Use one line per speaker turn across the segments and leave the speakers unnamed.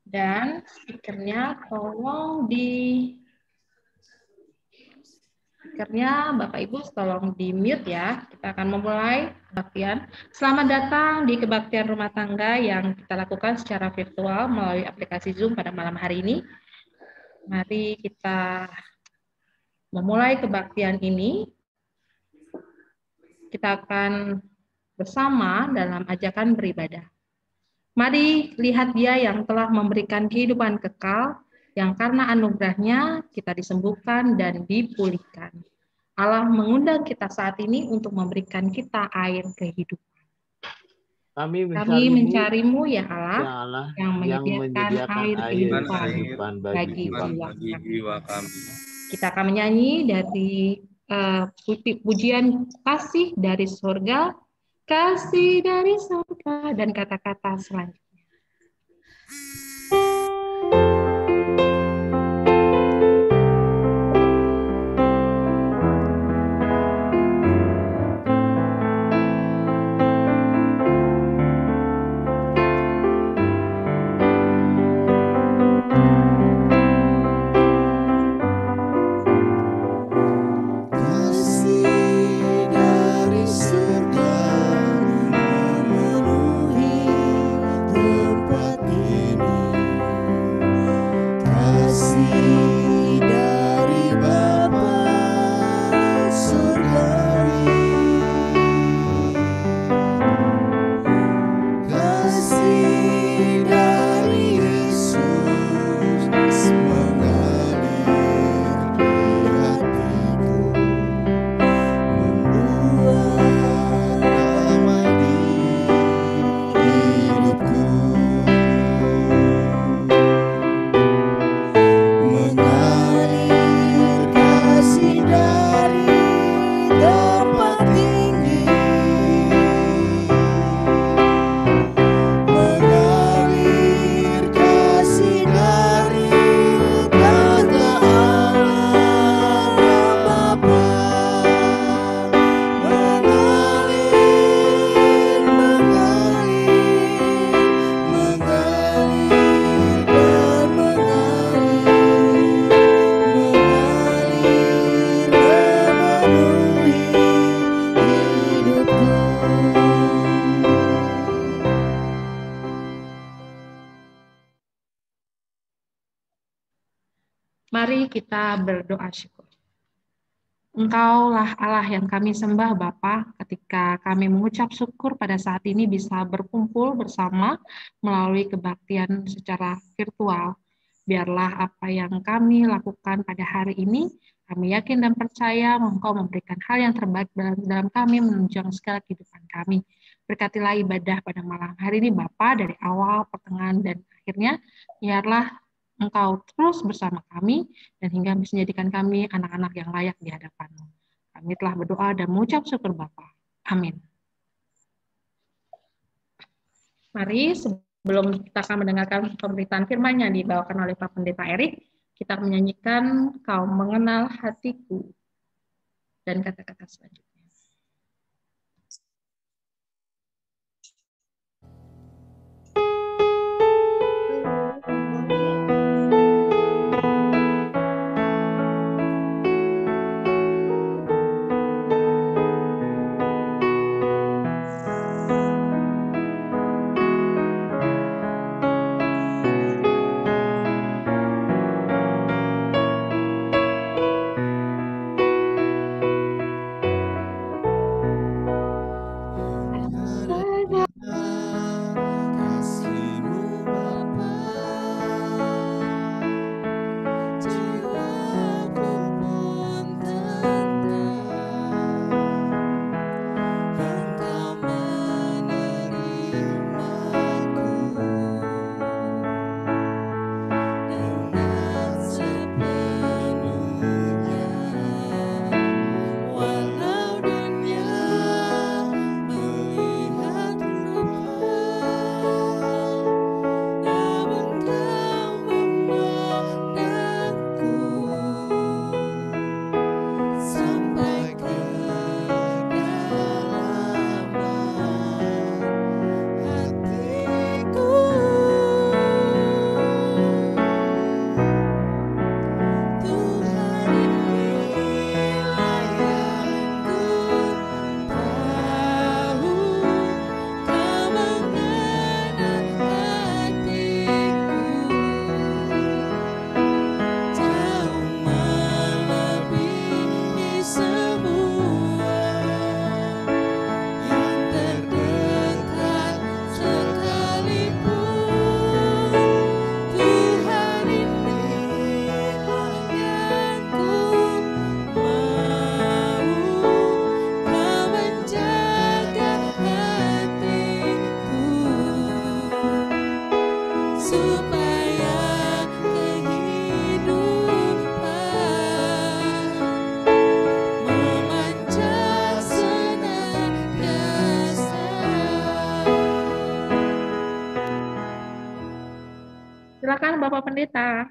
Dan speakernya tolong speakernya Bapak Ibu tolong di mute ya. Kita akan memulai kebaktian. Selamat datang di kebaktian rumah tangga yang kita lakukan secara virtual melalui aplikasi Zoom pada malam hari ini. Mari kita memulai kebaktian ini. Kita akan bersama dalam ajakan beribadah. Mari lihat Dia yang telah memberikan kehidupan kekal, yang karena anugerahnya kita disembuhkan dan dipulihkan. Allah mengundang kita saat ini untuk memberikan kita air kehidupan. Kami mencarimu ya Allah, yang menyediakan air kehidupan bagi jiwa kami. Kita akan menyanyi dari pujian kasih dari surga, kasih dari surga, dan kata-kata selanjutnya. Mari kita berdoa syukur. Engkaulah Allah yang kami sembah Bapa, ketika kami mengucap syukur pada saat ini bisa berkumpul bersama melalui kebaktian secara virtual. Biarlah apa yang kami lakukan pada hari ini, kami yakin dan percaya Engkau memberikan hal yang terbaik dalam kami menunjang segala kehidupan kami. Berkatilah ibadah pada malam hari ini Bapa, dari awal, pertengahan, dan akhirnya. Biarlah Engkau terus bersama kami dan hingga bisa menjadikan kami anak-anak yang layak di hadapan-Mu. Kami telah berdoa dan mengucap syukur Bapa. Amin. Mari sebelum kita akan mendengarkan pemberitaan firman yang dibawakan oleh Pak Pendeta Erik, kita menyanyikan Kau Mengenal Hatiku dan kata-kata selanjutnya. Silakan Bapak Pendeta.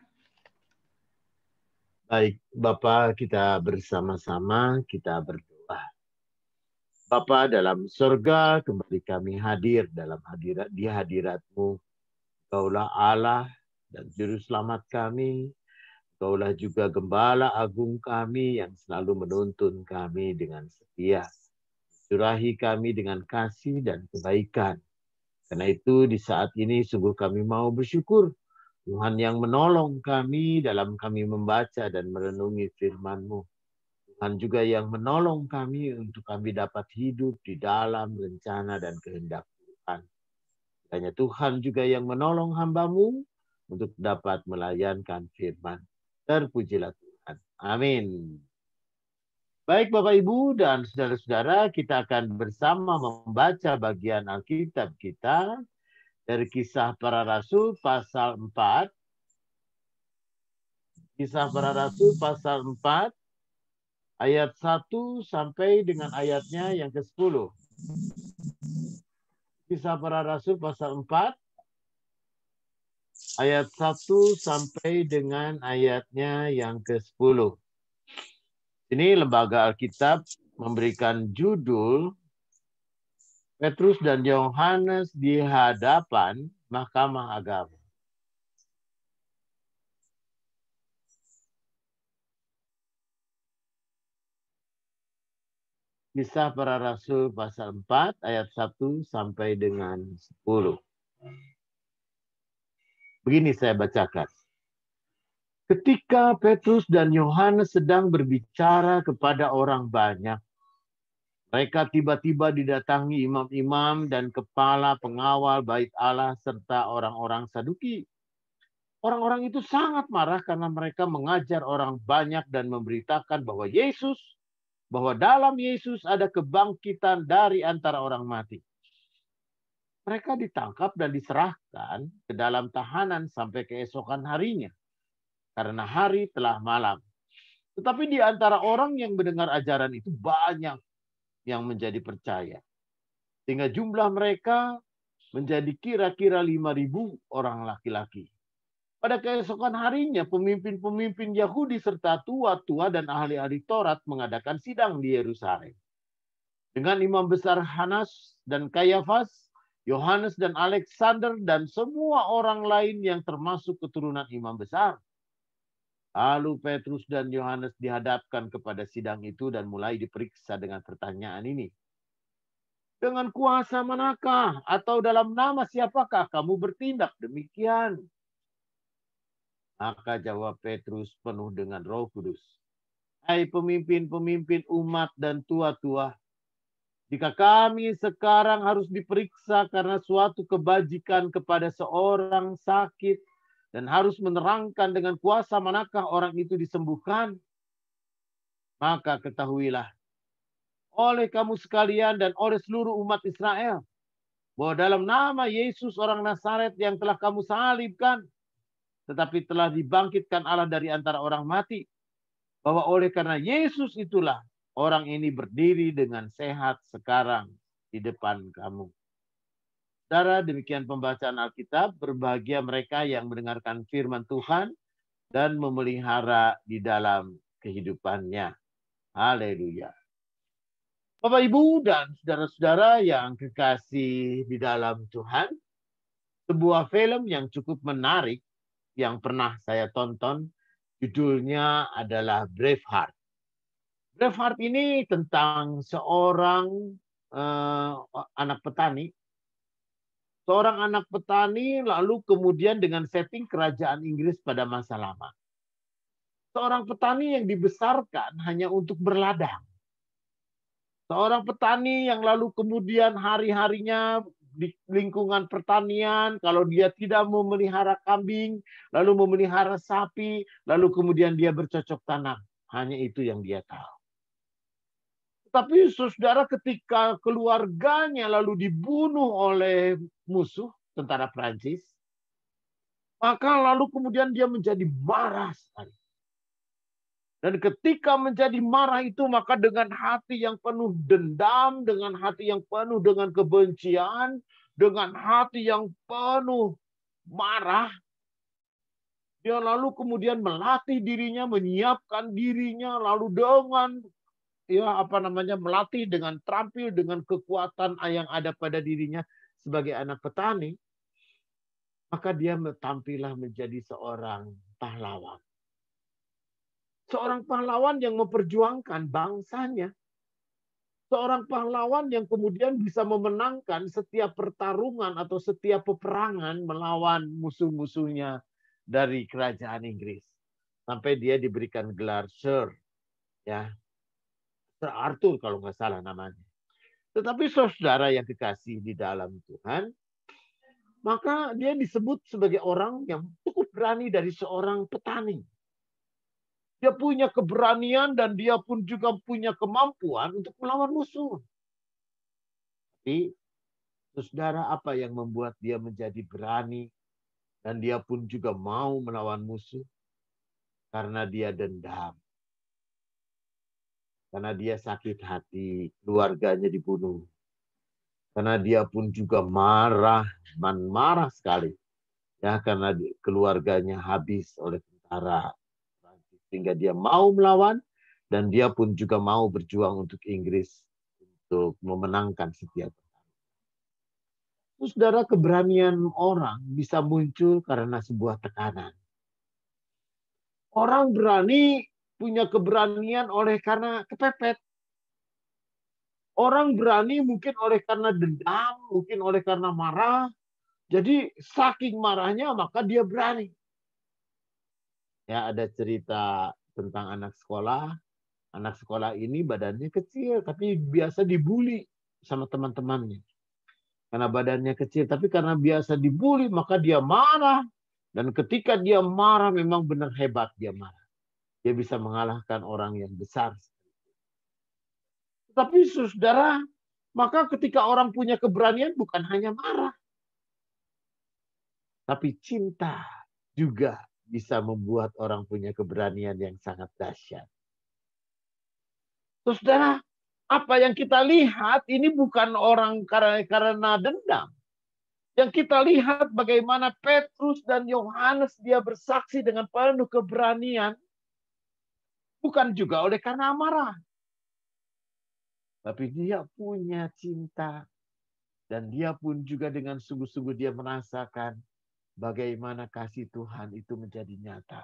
Baik, Bapak, kita bersama-sama kita berdoa. Bapa dalam surga, kembali kami hadir dalam di hadirat-Mu. Engkaulah Allah dan Juru Selamat kami. Engkaulah juga Gembala Agung kami yang selalu menuntun kami dengan setia. Curahi kami dengan kasih dan kebaikan. Karena itu di saat ini sungguh kami mau bersyukur. Tuhan yang menolong kami dalam kami membaca dan merenungi firman-Mu. Tuhan juga yang menolong kami untuk kami dapat hidup di dalam rencana dan kehendak Tuhan. Hanya Tuhan juga yang menolong hamba-Mu untuk dapat melayankan firman. Terpujilah Tuhan. Amin. Baik Bapak Ibu dan saudara-saudara, kita akan bersama membaca bagian Alkitab kita dari Kisah Para Rasul pasal 4. Kisah Para Rasul pasal 4 ayat 1 sampai dengan ayatnya yang ke-10. Kisah Para Rasul pasal 4 ayat 1 sampai dengan ayatnya yang ke-10. Ini Lembaga Alkitab memberikan judul Petrus dan Yohanes di hadapan Mahkamah Agama. Kisah Para Rasul pasal 4 ayat 1 sampai dengan 10. Begini saya bacakan. Ketika Petrus dan Yohanes sedang berbicara kepada orang banyak, mereka tiba-tiba didatangi imam-imam dan kepala pengawal bait Allah serta orang-orang Saduki. Orang-orang itu sangat marah karena mereka mengajar orang banyak dan memberitakan bahwa dalam Yesus ada kebangkitan dari antara orang mati. Mereka ditangkap dan diserahkan ke dalam tahanan sampai keesokan harinya, karena hari telah malam. Tetapi di antara orang yang mendengar ajaran itu banyak yang menjadi percaya. Sehingga jumlah mereka menjadi kira-kira 5.000 orang laki-laki. Pada keesokan harinya, pemimpin-pemimpin Yahudi serta tua-tua dan ahli-ahli Taurat mengadakan sidang di Yerusalem. Dengan imam besar Hanas dan Kayafas, Yohanes dan Alexander, dan semua orang lain yang termasuk keturunan imam besar. Lalu Petrus dan Yohanes dihadapkan kepada sidang itu dan mulai diperiksa dengan pertanyaan ini. Dengan kuasa manakah atau dalam nama siapakah kamu bertindak demikian? Maka jawab Petrus penuh dengan Roh Kudus. Hai pemimpin-pemimpin umat dan tua-tua, jika kami sekarang harus diperiksa karena suatu kebajikan kepada seorang sakit dan harus menerangkan dengan kuasa manakah orang itu disembuhkan, maka ketahuilah oleh kamu sekalian dan oleh seluruh umat Israel bahwa dalam nama Yesus orang Nazaret yang telah kamu salibkan, tetapi telah dibangkitkan Allah dari antara orang mati, bahwa oleh karena Yesus itulah orang ini berdiri dengan sehat sekarang di depan kamu. Saudara, demikian pembacaan Alkitab. Berbahagia mereka yang mendengarkan firman Tuhan dan memelihara di dalam kehidupannya. Haleluya. Bapak, Ibu, dan saudara-saudara yang kekasih di dalam Tuhan, sebuah film yang cukup menarik yang pernah saya tonton, judulnya adalah Braveheart. Braveheart ini tentang seorang anak petani. Seorang anak petani lalu kemudian dengan setting kerajaan Inggris pada masa lama. Seorang petani yang dibesarkan hanya untuk berladang. Seorang petani yang lalu kemudian hari-harinya di lingkungan pertanian, kalau dia tidak memelihara kambing, lalu memelihara sapi, lalu kemudian dia bercocok tanam. Hanya itu yang dia tahu. Tapi saudara, ketika keluarganya lalu dibunuh oleh musuh tentara Prancis, Maka lalu kemudian dia menjadi marah sekali. Dan ketika menjadi marah itu, maka dengan hati yang penuh dendam, dengan hati yang penuh dengan kebencian, dengan hati yang penuh marah, dia lalu kemudian melatih dirinya, menyiapkan dirinya, lalu dengan melatih dengan terampil dengan kekuatan yang ada pada dirinya sebagai anak petani, maka dia tampillah menjadi seorang pahlawan. Seorang pahlawan yang memperjuangkan bangsanya. Seorang pahlawan yang kemudian bisa memenangkan setiap pertarungan atau setiap peperangan melawan musuh-musuhnya dari kerajaan Inggris. Sampai dia diberikan gelar Sir. Ya, Sir Arthur kalau nggak salah namanya. Tetapi saudara yang dikasih di dalam Tuhan, maka dia disebut sebagai orang yang cukup berani dari seorang petani. Dia punya keberanian dan dia pun juga punya kemampuan untuk melawan musuh. Tapi, saudara, apa yang membuat dia menjadi berani dan dia pun juga mau melawan musuh? Karena dia dendam. Karena dia sakit hati, keluarganya dibunuh. Karena dia pun juga marah sekali. Ya, karena keluarganya habis oleh tentara. Sehingga dia mau melawan dan dia pun juga mau berjuang untuk Inggris untuk memenangkan setiap pertarungan. Saudara, keberanian orang bisa muncul karena sebuah tekanan. Orang berani punya keberanian oleh karena kepepet. Orang berani mungkin oleh karena dendam, mungkin oleh karena marah. Jadi saking marahnya maka dia berani. Ya, ada cerita tentang anak sekolah. Anak sekolah ini badannya kecil, tapi biasa dibully sama teman-temannya. Karena badannya kecil, tapi karena biasa dibully, maka dia marah. Dan ketika dia marah, memang benar hebat dia marah. Dia bisa mengalahkan orang yang besar. Tapi saudara, maka ketika orang punya keberanian bukan hanya marah. Tapi cinta juga bisa membuat orang punya keberanian yang sangat dahsyat. Saudara, apa yang kita lihat ini bukan orang karena dendam. Yang kita lihat bagaimana Petrus dan Yohanes dia bersaksi dengan penuh keberanian. Bukan juga oleh karena amarah. Tapi dia punya cinta. Dan dia pun juga dengan sungguh-sungguh dia merasakan bagaimana kasih Tuhan itu menjadi nyata.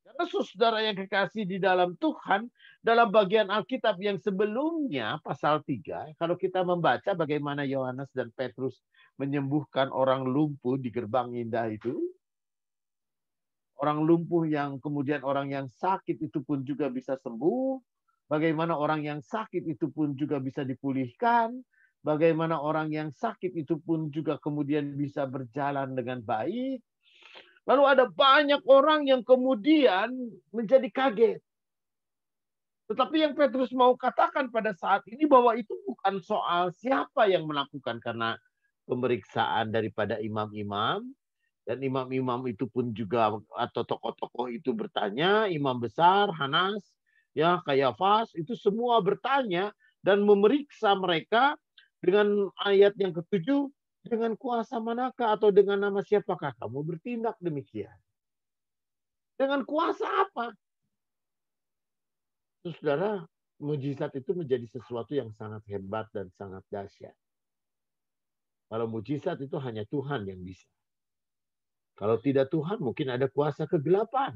Karena saudara yang kekasih di dalam Tuhan, dalam bagian Alkitab yang sebelumnya, pasal 3, kalau kita membaca bagaimana Yohanes dan Petrus menyembuhkan orang lumpuh di gerbang indah itu, orang lumpuh yang kemudian orang yang sakit itu pun juga bisa sembuh, bagaimana orang yang sakit itu pun juga bisa dipulihkan, bagaimana orang yang sakit itu pun juga kemudian bisa berjalan dengan baik. Lalu ada banyak orang yang kemudian menjadi kaget. Tetapi yang Petrus mau katakan pada saat ini bahwa itu bukan soal siapa yang melakukan, karena pemeriksaan daripada imam-imam. Dan imam-imam itu pun juga atau tokoh-tokoh itu bertanya, imam besar, Hanas, ya Kayafas, itu semua bertanya dan memeriksa mereka dengan ayat yang ke-7. Dengan kuasa manakah atau dengan nama siapakah kamu bertindak demikian? Dengan kuasa apa? Saudara, mujizat itu menjadi sesuatu yang sangat hebat dan sangat dahsyat. Kalau mujizat itu hanya Tuhan yang bisa. Kalau tidak Tuhan, mungkin ada kuasa kegelapan.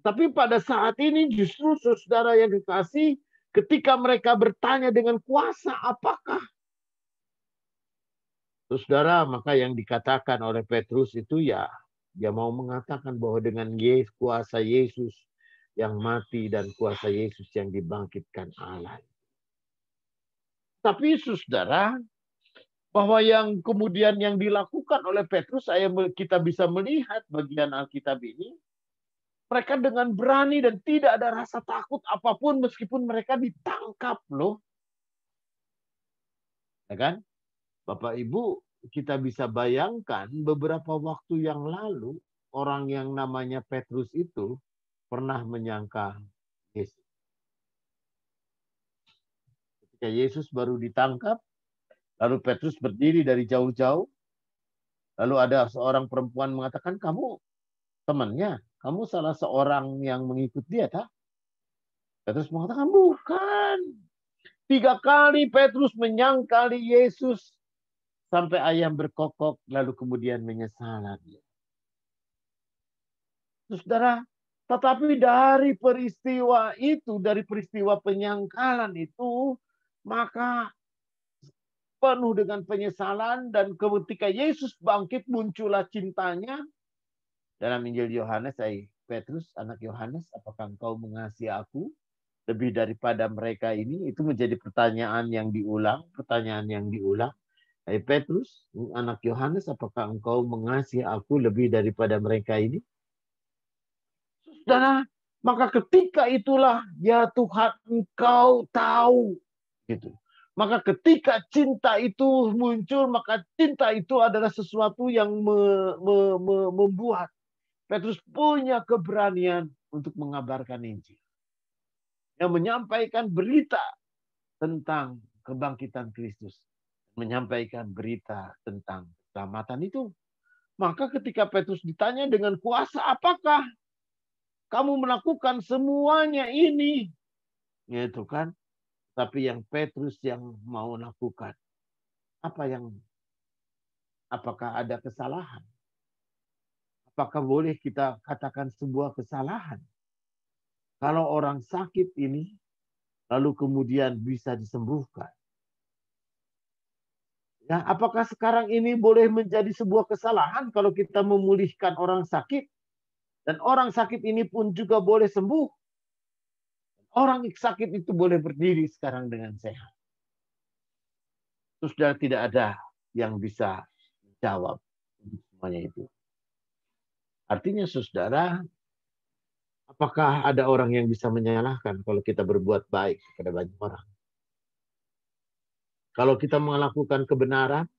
Tapi pada saat ini justru saudara yang dikasih, ketika mereka bertanya dengan kuasa apakah? Saudara, maka yang dikatakan oleh Petrus itu ya, dia mau mengatakan bahwa dengan kuasa Yesus yang mati dan kuasa Yesus yang dibangkitkan Allah. Tapi saudara, bahwa yang kemudian yang dilakukan oleh Petrus, kita bisa melihat bagian Alkitab ini, mereka dengan berani dan tidak ada rasa takut apapun meskipun mereka ditangkap loh. Ya kan? Bapak Ibu, kita bisa bayangkan beberapa waktu yang lalu orang yang namanya Petrus itu pernah menyangka Yesus. Ketika Yesus baru ditangkap, lalu Petrus berdiri dari jauh-jauh, lalu ada seorang perempuan mengatakan, kamu temannya, kamu salah seorang yang mengikut dia, tak? Petrus mengatakan, bukan. 3 kali Petrus menyangkali Yesus sampai ayam berkokok, lalu kemudian menyesal dia. Saudara, tetapi dari peristiwa itu, dari peristiwa penyangkalan itu, maka penuh dengan penyesalan, dan ketika Yesus bangkit muncullah cintanya. Dalam Injil Yohanes, Petrus, anak Yohanes, apakah engkau mengasihi aku lebih daripada mereka ini? Itu menjadi pertanyaan yang diulang, Hai Petrus, anak Yohanes, apakah engkau mengasihi aku lebih daripada mereka ini? Saudara, maka ketika itulah, ya Tuhan, engkau tahu. Gitu. Maka ketika cinta itu muncul, maka cinta itu adalah sesuatu yang membuat Petrus punya keberanian untuk mengabarkan Injil. Yang menyampaikan berita tentang kebangkitan Kristus. Menyampaikan berita tentang keselamatan itu. Maka ketika Petrus ditanya dengan kuasa, apakah kamu melakukan semuanya ini? Gitu kan. Tapi yang Petrus yang mau lakukan. Apakah ada kesalahan? Apakah boleh kita katakan sebuah kesalahan? Kalau orang sakit ini, lalu kemudian bisa disembuhkan. Ya, apakah sekarang ini boleh menjadi sebuah kesalahan kalau kita memulihkan orang sakit? Dan orang sakit ini pun juga boleh sembuh. Orang sakit itu boleh berdiri sekarang dengan sehat. Terus tidak ada yang bisa jawab semuanya itu. Artinya saudara, apakah ada orang yang bisa menyalahkan kalau kita berbuat baik kepada banyak orang? Kalau kita melakukan kebenaran,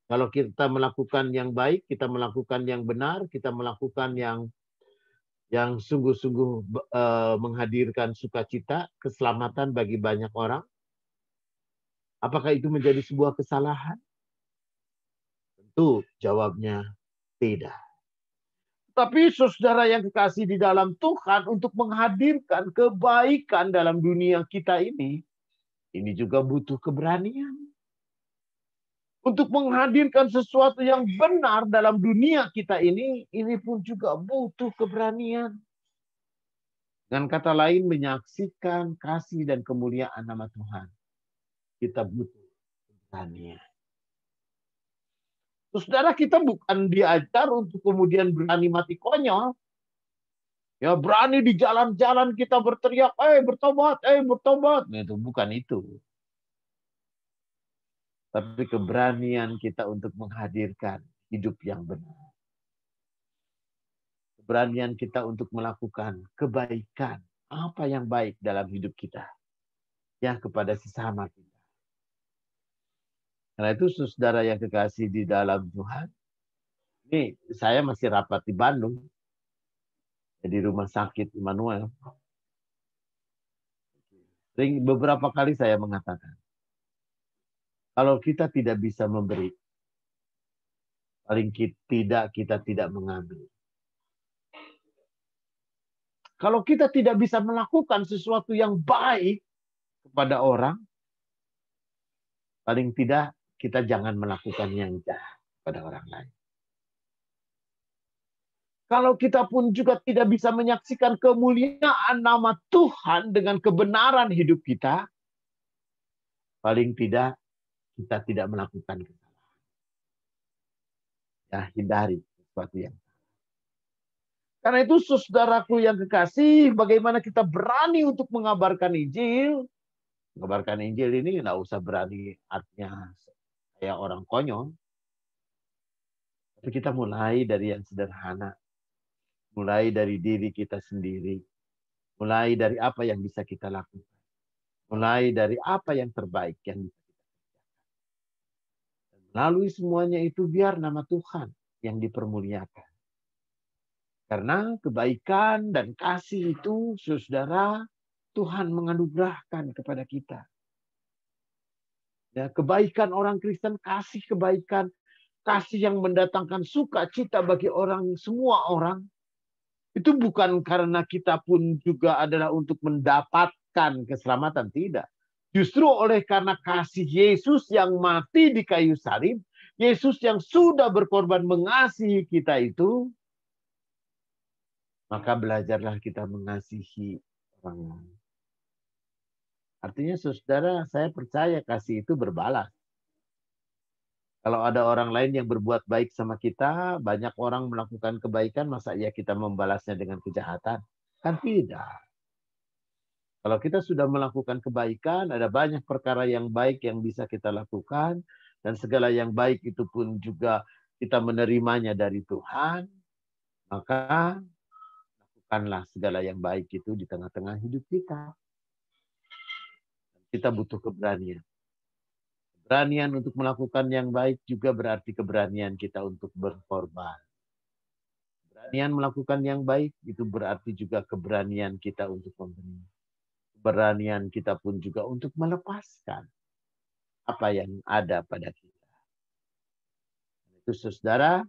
kalau kita melakukan yang baik, kita melakukan yang benar, kita melakukan yang sungguh-sungguh menghadirkan sukacita, keselamatan bagi banyak orang, apakah itu menjadi sebuah kesalahan? Tentu jawabnya tidak. Tapi saudara yang kekasih di dalam Tuhan, untuk menghadirkan kebaikan dalam dunia kita ini juga butuh keberanian. Untuk menghadirkan sesuatu yang benar dalam dunia kita ini pun juga butuh keberanian. Dengan kata lain, menyaksikan kasih dan kemuliaan nama Tuhan. Kita butuh keberanian. Saudara, kita bukan diajar untuk kemudian berani mati konyol. Ya, berani di jalan-jalan kita berteriak, bertobat, bertobat. Itu bukan itu. Tapi keberanian kita untuk menghadirkan hidup yang benar. Keberanian kita untuk melakukan kebaikan. Apa yang baik dalam hidup kita. Ya, kepada sesama kita. Karena itu saudara yang kekasih di dalam Tuhan. Ini saya masih rapat di Bandung. Di rumah sakit Immanuel. Beberapa kali saya mengatakan. Kalau kita tidak bisa memberi. Paling tidak kita tidak mengambil. Kalau kita tidak bisa melakukan sesuatu yang baik kepada orang. Paling tidak kita jangan melakukan yang jahat pada orang lain. Kalau kita pun juga tidak bisa menyaksikan kemuliaan nama Tuhan dengan kebenaran hidup kita, paling tidak kita tidak melakukan kesalahan. Ya, hindari sesuatu yang salah. Karena itu saudaraku yang kekasih, bagaimana kita berani untuk mengabarkan Injil? Mengabarkan Injil ini nggak usah berani artinya kayak orang konyol. Tapi kita mulai dari yang sederhana. Mulai dari diri kita sendiri. Mulai dari apa yang bisa kita lakukan. Mulai dari apa yang terbaik yang bisa kita kerjakan. Dan Melalui semuanya itu biar nama Tuhan yang dipermuliakan. Karena kebaikan dan kasih itu, saudara, Tuhan menganugerahkan kepada kita. Ya, kebaikan orang Kristen, kasih kebaikan, kasih yang mendatangkan sukacita bagi orang, semua orang. Itu bukan karena kita pun juga adalah untuk mendapatkan keselamatan, tidak. Justru oleh karena kasih Yesus yang mati di kayu salib, Yesus yang sudah berkorban mengasihi kita itu, maka belajarlah kita mengasihi orang lain. Artinya saudara, saya percaya kasih itu berbalas. Kalau ada orang lain yang berbuat baik sama kita, banyak orang melakukan kebaikan, masa ya kita membalasnya dengan kejahatan? Kan tidak. Kalau kita sudah melakukan kebaikan, ada banyak perkara yang baik yang bisa kita lakukan, dan segala yang baik itu pun juga kita menerimanya dari Tuhan, maka lakukanlah segala yang baik itu di tengah-tengah hidup kita. Kita butuh keberanian. Keberanian untuk melakukan yang baik juga berarti keberanian kita untuk berkorban. Keberanian melakukan yang baik itu berarti juga keberanian kita untuk memberi. Keberanian kita pun juga untuk melepaskan apa yang ada pada kita. Itu saudara,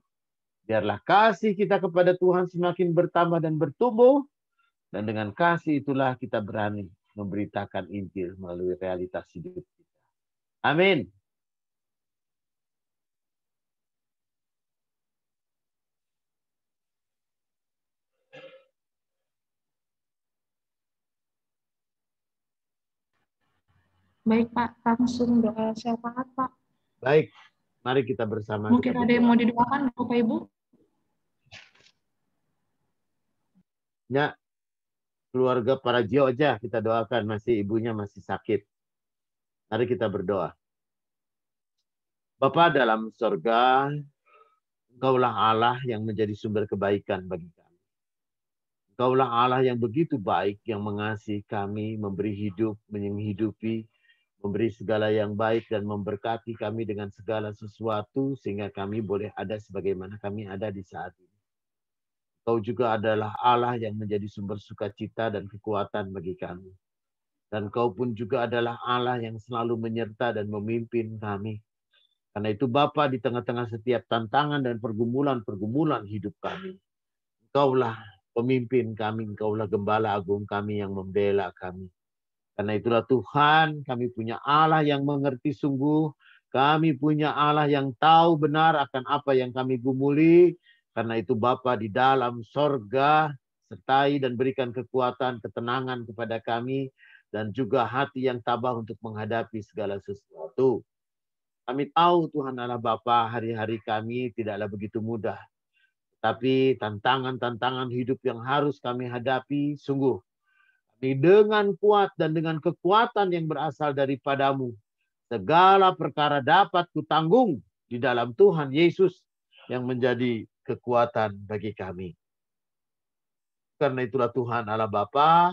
biarlah kasih kita kepada Tuhan semakin bertambah dan bertumbuh. Dan dengan kasih itulah kita berani memberitakan Injil melalui realitas hidup kita. Amin.
Baik Pak, langsung doa syafaat Pak.
Baik, mari kita bersama
Mungkin
kita
ada yang
berdoa.
mau didoakan Bapak Ibu?
Ya, keluarga para Jio aja kita doakan, masih ibunya masih sakit. Mari kita berdoa. Bapa dalam sorga, Engkaulah Allah yang menjadi sumber kebaikan bagi kami. Engkaulah Allah yang begitu baik, yang mengasihi kami, memberi hidup, menghidupi, memberi segala yang baik dan memberkati kami dengan segala sesuatu sehingga kami boleh ada sebagaimana kami ada di saat ini. Engkau juga adalah Allah yang menjadi sumber sukacita dan kekuatan bagi kami. Dan Kau pun juga adalah Allah yang selalu menyerta dan memimpin kami. Karena itu Bapa, di tengah-tengah setiap tantangan dan pergumulan hidup kami, Engkaulah pemimpin kami, Engkaulah gembala agung kami yang membela kami. Karena itulah Tuhan, kami punya Allah yang mengerti sungguh. Kami punya Allah yang tahu benar akan apa yang kami gumuli. Karena itu Bapa di dalam sorga, sertai dan berikan kekuatan, ketenangan kepada kami. Dan juga hati yang tabah untuk menghadapi segala sesuatu. Kami tahu Tuhan Allah Bapa, hari-hari kami tidaklah begitu mudah. Tapi tantangan-tantangan hidup yang harus kami hadapi, sungguh dengan kuat dan dengan kekuatan yang berasal daripadamu, segala perkara dapat kutanggung di dalam Tuhan Yesus yang menjadi kekuatan bagi kami. Karena itulah Tuhan Allah Bapa,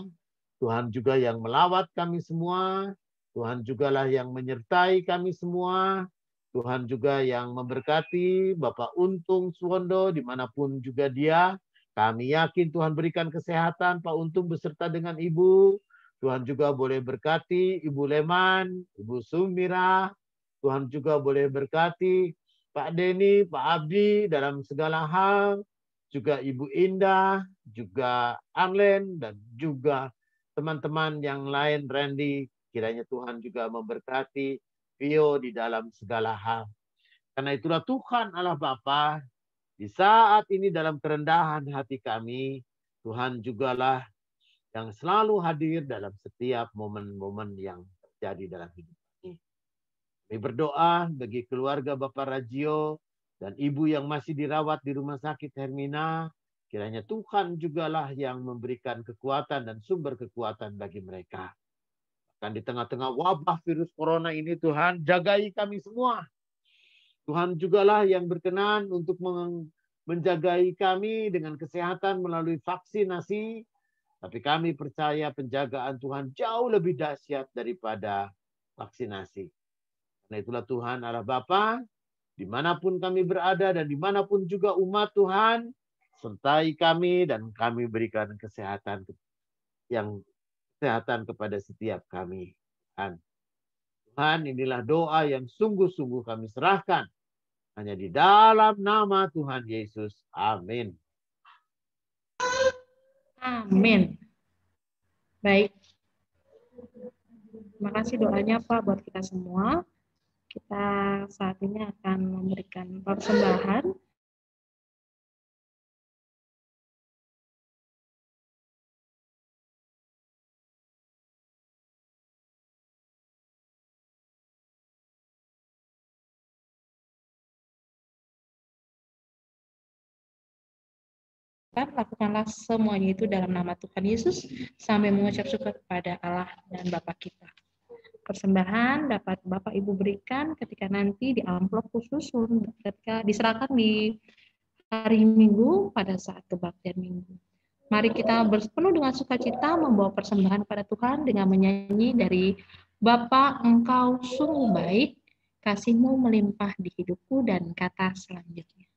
Tuhan juga yang melawat kami semua, Tuhan jugalah yang menyertai kami semua, Tuhan juga yang memberkati Bapak Untung Suwondo dimanapun juga dia. Kami yakin Tuhan berikan kesehatan Pak Untung beserta dengan Ibu. Tuhan juga boleh berkati Ibu Leman, Ibu Sumira. Tuhan juga boleh berkati Pak Denny, Pak Abdi dalam segala hal. Juga Ibu Indah, juga Arlen, dan juga teman-teman yang lain, Randy. Kiranya Tuhan juga memberkati Vio di dalam segala hal. Karena itulah Tuhan Allah Bapa, di saat ini dalam kerendahan hati kami, Tuhan jugalah yang selalu hadir dalam setiap momen-momen yang terjadi dalam hidup kami. Kami berdoa bagi keluarga Bapak Rajio dan Ibu yang masih dirawat di Rumah Sakit Hermina. Kiranya Tuhan jugalah yang memberikan kekuatan dan sumber kekuatan bagi mereka. Bahkan di tengah-tengah wabah virus corona ini, Tuhan jagai kami semua. Tuhan jugalah yang berkenan untuk menjagai kami dengan kesehatan melalui vaksinasi. Tapi kami percaya penjagaan Tuhan jauh lebih dahsyat daripada vaksinasi. Karena itulah Tuhan Allah Bapa, Dimanapun kami berada dan dimanapun juga umat Tuhan, sertai kami dan kami berikan kesehatan kepada setiap kami. Tuhan, inilah doa yang sungguh-sungguh kami serahkan. Hanya di dalam nama Tuhan Yesus. Amin.
Amin. Baik. Terima kasih doanya Pak buat kita semua. Kita saat ini akan memberikan persembahan. Lakukanlah semuanya itu dalam nama Tuhan Yesus sampai mengucap syukur kepada Allah dan Bapa kita. Persembahan dapat Bapak Ibu berikan ketika nanti di amplop khusus ketika diserahkan di hari Minggu pada saat kebaktian Minggu. Mari kita berpenuh dengan sukacita membawa persembahan pada Tuhan dengan menyanyi dari Bapa Engkau sungguh baik, kasih-Mu melimpah di hidupku dan kata selanjutnya.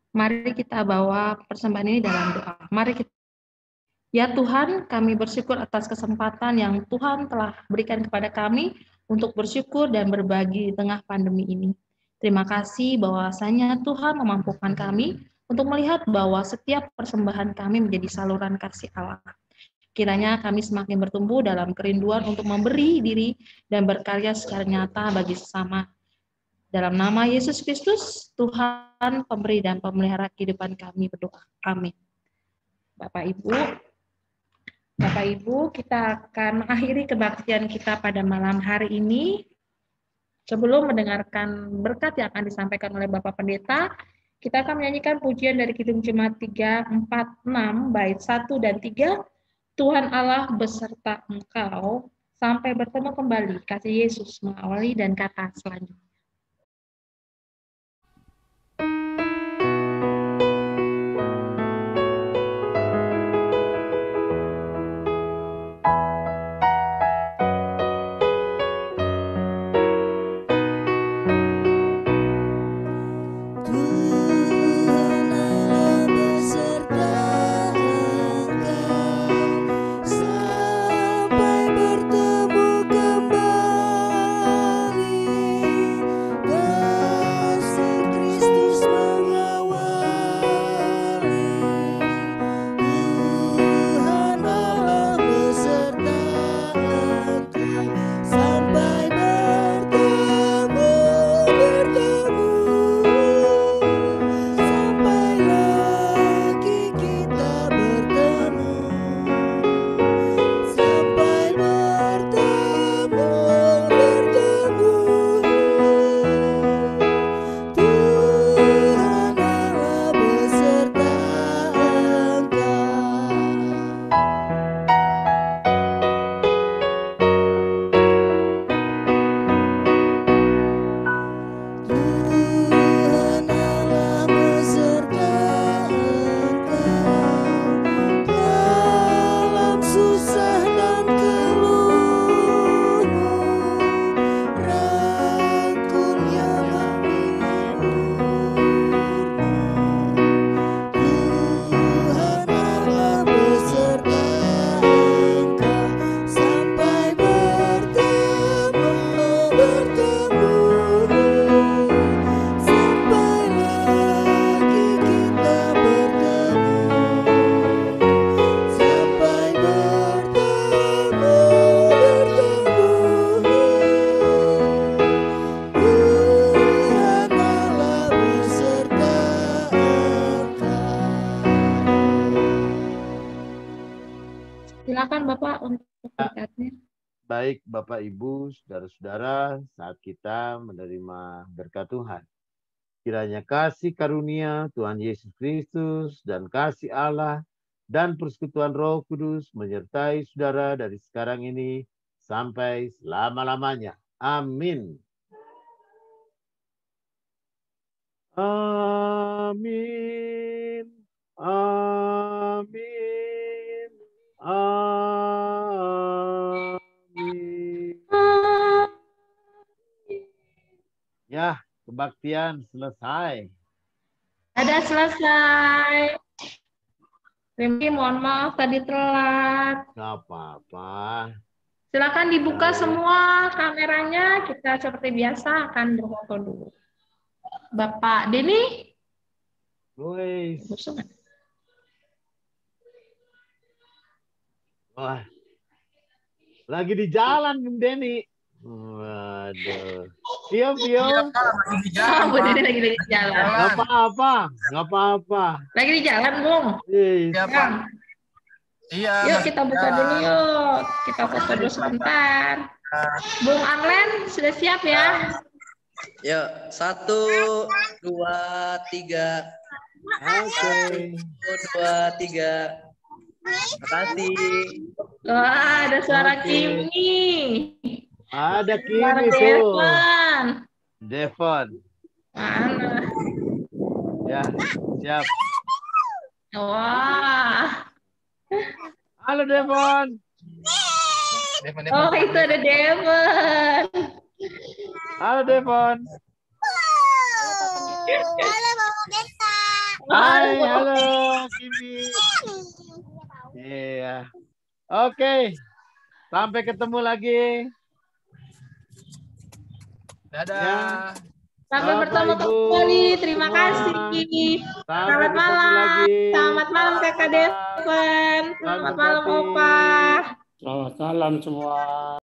Mari kita bawa persembahan ini dalam doa. Mari kita. Ya Tuhan, kami bersyukur atas kesempatan yang Tuhan telah berikan kepada kami untuk bersyukur dan berbagi di tengah pandemi ini. Terima kasih bahwasanya Tuhan memampukan kami untuk melihat bahwa setiap persembahan kami menjadi saluran kasih Allah. Kiranya kami semakin bertumbuh dalam kerinduan untuk memberi diri dan berkarya secara nyata bagi sesama. Dalam nama Yesus Kristus, Tuhan pemberi dan pemelihara kehidupan kami berdoa. Amin. Bapak Ibu, kita akan mengakhiri kebaktian kita pada malam hari ini. Sebelum mendengarkan berkat yang akan disampaikan oleh Bapak Pendeta, kita akan menyanyikan pujian dari Kidung Jemaat 346 bait 1 dan 3. Tuhan Allah beserta engkau sampai bertemu kembali. Kasih Yesus mengawali dan kata selanjutnya. Silakan Bapak untuk berkatnya.
Baik Bapak Ibu, saudara-saudara, saat kita menerima berkat Tuhan, kiranya kasih karunia Tuhan Yesus Kristus dan kasih Allah dan persekutuan Roh Kudus menyertai saudara dari sekarang ini sampai selama-lamanya. Amin. Amin. Amin. Amin. Ya, kebaktian selesai.
Ada selesai. Rimki, mohon maaf tadi telat.
Gak apa-apa.
Silakan dibuka semua kameranya. Kita seperti biasa akan berfoto dulu. Bapak Denny.
Woi. Wah. Lagi di jalan, Bung Denny. Waduh. Vio.
Iya, Pak, lagi di jalan,
Oh, Bu
Pak.
Denny lagi di jalan.
Gak apa-apa. Gak apa-apa.
Lagi di jalan, Bung.
Iya, Pak.
Bang.
Iya.
Yuk
masih
kita
di
buka
jalan.
dulu yuk. Kita foto dulu sebentar. Bung Arlen sudah siap ya?
Yuk, 1, 2, 3.
Oke.
1, 2, 3. Makasih.
Wah, ada suara
Oke.
Kimi.
Ada
Suara
Kimi tuh.
Devon.
Devon.
Mana?
Ya, siap.
Wah.
Halo Devon.
Oh, itu ada Devon.
Halo Devon.
Halo.
Hai, halo Kimi. Iya. Oke. Sampai ketemu lagi.
Dadah.
Ya.
Sampai
Bapak,
bertemu
Ibu,
kembali. Terima
semua.
kasih.
Sampai
Selamat
ketemu
malam.
lagi.
Selamat malam Kakak Devon.
Tuhan
Selamat malam
berkati.
Opa.
Selamat malam semua.